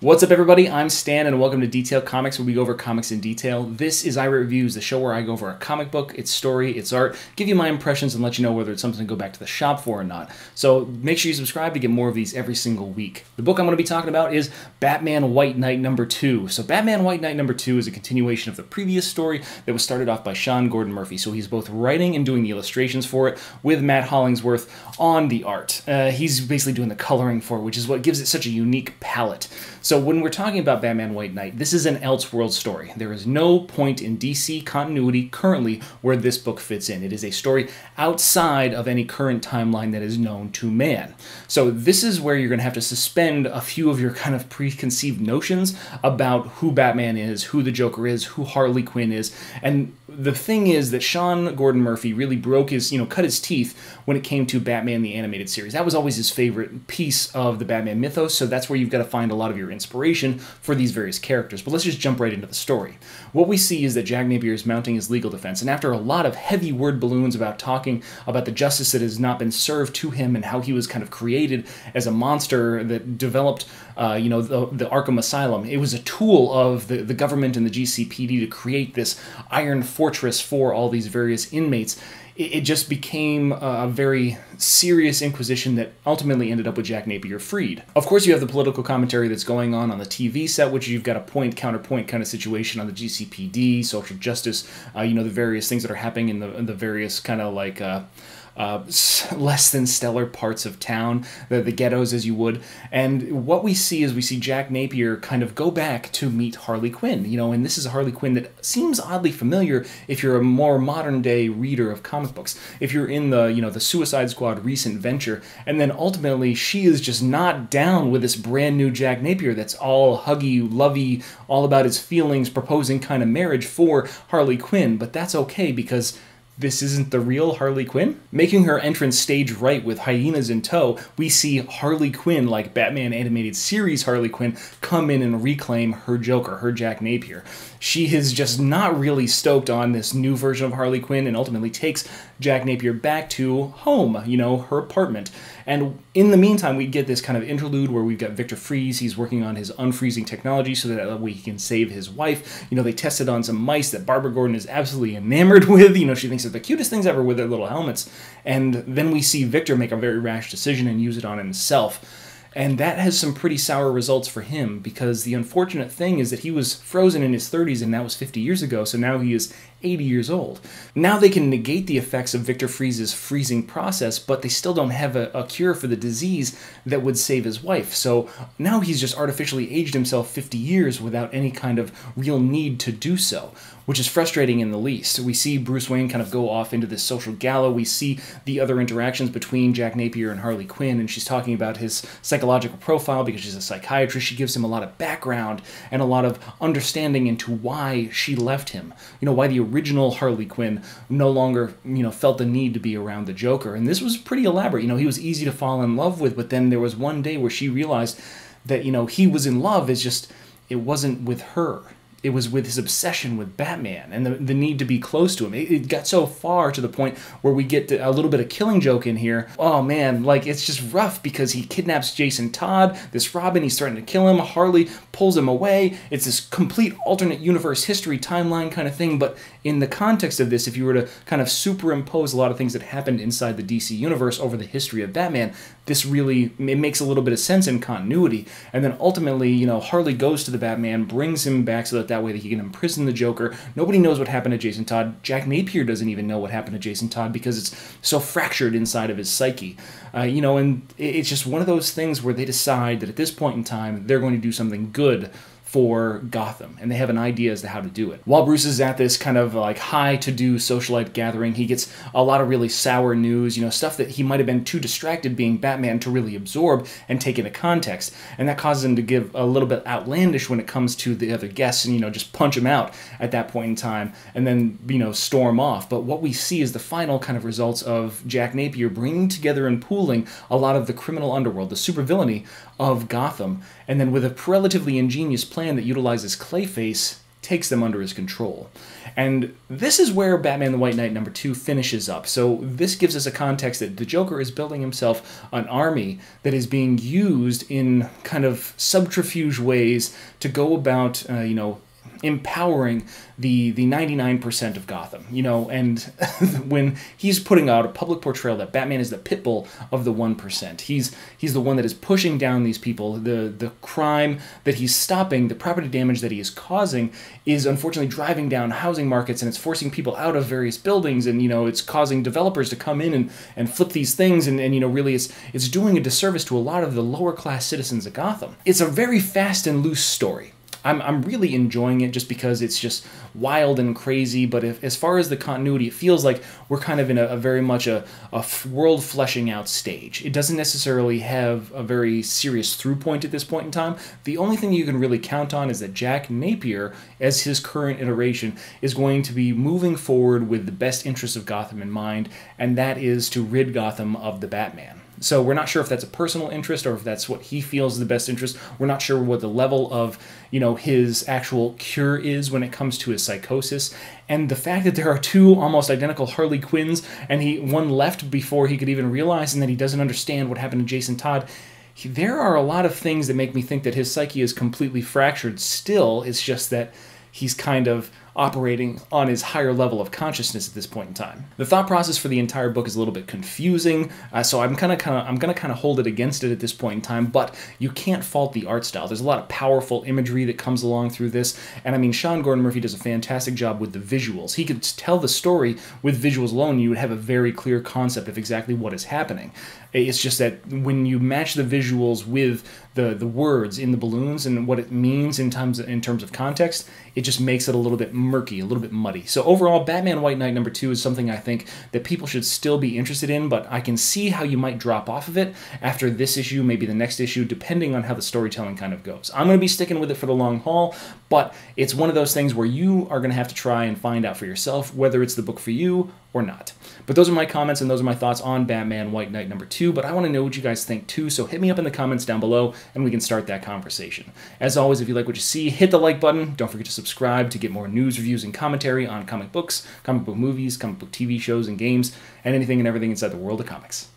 What's up, everybody? I'm Stan, and welcome to Detail Comics, where we go over comics in detail. This is iRate Reviews, the show where I go over a comic book, its story, its art, give you my impressions, and let you know whether it's something to go back to the shop for or not. So make sure you subscribe to get more of these every single week. The book I'm going to be talking about is Batman White Knight #2. So Batman White Knight #2 is a continuation of the previous story that was started off by Sean Gordon Murphy. So he's both writing and doing the illustrations for it, with Matt Hollingsworth on the art. He's basically doing the coloring for it, which is what gives it such a unique palette. So when we're talking about Batman White Knight, this is an Elseworlds story. There is no point in DC continuity currently where this book fits in. It is a story outside of any current timeline that is known to man. So this is where you're going to have to suspend a few of your kind of preconceived notions about who Batman is, who the Joker is, who Harley Quinn is. And the thing is that Sean Gordon Murphy really broke his, cut his teeth when it came to Batman the Animated Series. That was always his favorite piece of the Batman mythos, so that's where you've got to find a lot of your inspiration for these various characters. But let's just jump right into the story. What we see is that Jack Napier is mounting his legal defense, and after a lot of heavy word balloons about talking about the justice that has not been served to him and how he was kind of created as a monster that developed, the Arkham Asylum, it was a tool of the government and the GCPD to create this iron fortress for all these various inmates. It just became a very serious inquisition that ultimately ended up with Jack Napier freed. Of course, you have the political commentary that's going on the TV set, which you've got a point-counterpoint kind of situation on the GCPD, social justice, the various things that are happening in the various kind of like less than stellar parts of town, the ghettos as you would. And what we see is we see Jack Napier kind of go back to meet Harley Quinn, and this is a Harley Quinn that seems oddly familiar if you're a more modern day reader of comic books. If you're in the Suicide Squad recent venture, and then ultimately she is just not down with this brand new Jack Napier that's all huggy, lovey, all about his feelings, proposing kind of marriage for Harley Quinn. But that's okay because this isn't the real Harley Quinn. Making her entrance stage right with hyenas in tow, we see Harley Quinn, like Batman Animated Series Harley Quinn, come in and reclaim her Joker, her Jack Napier. She is just not really stoked on this new version of Harley Quinn and ultimately takes Jack Napier back to home, her apartment. And in the meantime, we get this kind of interlude where we've got Victor Freeze. He's working on his unfreezing technology so that way he can save his wife. They tested on some mice that Barbara Gordon is absolutely enamored with. She thinks they're the cutest things ever with their little helmets. And then we see Victor make a very rash decision and use it on himself. And that has some pretty sour results for him, because the unfortunate thing is that he was frozen in his 30s and that was 50 years ago, so now he is 80 years old. Now they can negate the effects of Victor Freeze's freezing process, but they still don't have a cure for the disease that would save his wife. So now he's just artificially aged himself 50 years without any kind of real need to do so, which is frustrating in the least. We see Bruce Wayne kind of go off into this social gala. We see the other interactions between Jack Napier and Harley Quinn, and she's talking about his psychological profile because she's a psychiatrist. She gives him a lot of background and a lot of understanding into why she left him. Why the original Harley Quinn no longer, felt the need to be around the Joker. And this was pretty elaborate. He was easy to fall in love with, but then there was one day where she realized that, he was in love, it's just, it wasn't with her. It was with his obsession with Batman and the need to be close to him. It got so far to the point where we get a little bit of Killing Joke in here. Oh man, it's just rough because he kidnaps Jason Todd, this Robin, he's starting to kill him. Harley pulls him away. It's this complete alternate universe history timeline kind of thing, but in the context of this, if you were to kind of superimpose a lot of things that happened inside the DC universe over the history of Batman, this really, it makes a little bit of sense in continuity. And then ultimately, Harley goes to the Batman, brings him back so that way that he can imprison the Joker. Nobody knows what happened to Jason Todd. Jack Napier doesn't even know what happened to Jason Todd because it's so fractured inside of his psyche. And it's just one of those things where they decide that at this point in time, they're going to do something good for Gotham, and they have an idea as to how to do it. While Bruce is at this kind of like high-to-do socialite gathering, he gets a lot of really sour news, stuff that he might have been too distracted being Batman to really absorb and take into context, and that causes him to give a little bit outlandish when it comes to the other guests and, just punch him out at that point in time, and then, storm off. But what we see is the final kind of results of Jack Napier bringing together and pooling a lot of the criminal underworld, the supervillainy of Gotham, and then with a relatively ingenious plan that utilizes Clayface takes them under his control. And this is where Batman the White Knight #2 finishes up. So this gives us a context that the Joker is building himself an army that is being used in kind of subterfuge ways to go about, empowering the 99% of Gotham, and when he's putting out a public portrayal that Batman is the pit bull of the 1%, he's the one that is pushing down these people. The crime that he's stopping, the property damage that he is causing, is unfortunately driving down housing markets, and it's forcing people out of various buildings, and it's causing developers to come in and flip these things, and really it's doing a disservice to a lot of the lower class citizens of Gotham. It's a very fast and loose story. I'm really enjoying it just because it's just wild and crazy, but as far as the continuity, it feels like we're kind of in a very much a world fleshing out stage. It doesn't necessarily have a very serious through point at this point in time. The only thing you can really count on is that Jack Napier, as his current iteration, is going to be moving forward with the best interests of Gotham in mind, and that is to rid Gotham of the Batman. So we're not sure if that's a personal interest or if that's what he feels is the best interest. We're not sure what the level of, his actual cure is when it comes to his psychosis. And the fact that there are two almost identical Harley Quinns and one left before he could even realize, and that he doesn't understand what happened to Jason Todd. There are a lot of things that make me think that his psyche is completely fractured still. It's just that he's kind of operating on his higher level of consciousness at this point in time. The thought process for the entire book is a little bit confusing, so I'm gonna kind of hold it against it at this point in time. But you can't fault the art style. There's a lot of powerful imagery that comes along through this, and I mean, Sean Gordon Murphy does a fantastic job with the visuals. He could tell the story with visuals alone. You would have a very clear concept of exactly what is happening. It's just that when you match the visuals with the words in the balloons and what it means in terms of context, it just makes it a little bit murky, a little bit muddy. So overall, Batman White Knight #2 is something I think that people should still be interested in, but I can see how you might drop off of it after this issue, maybe the next issue, depending on how the storytelling kind of goes. I'm going to be sticking with it for the long haul, but it's one of those things where you are going to have to try and find out for yourself whether it's the book for you or not. But those are my comments and those are my thoughts on Batman White Knight #2, but I want to know what you guys think too, so hit me up in the comments down below and we can start that conversation. As always, if you like what you see, hit the like button. Don't forget to subscribe to get more news, reviews, and commentary on comic books, comic book movies, comic book TV shows and games, and anything and everything inside the world of comics.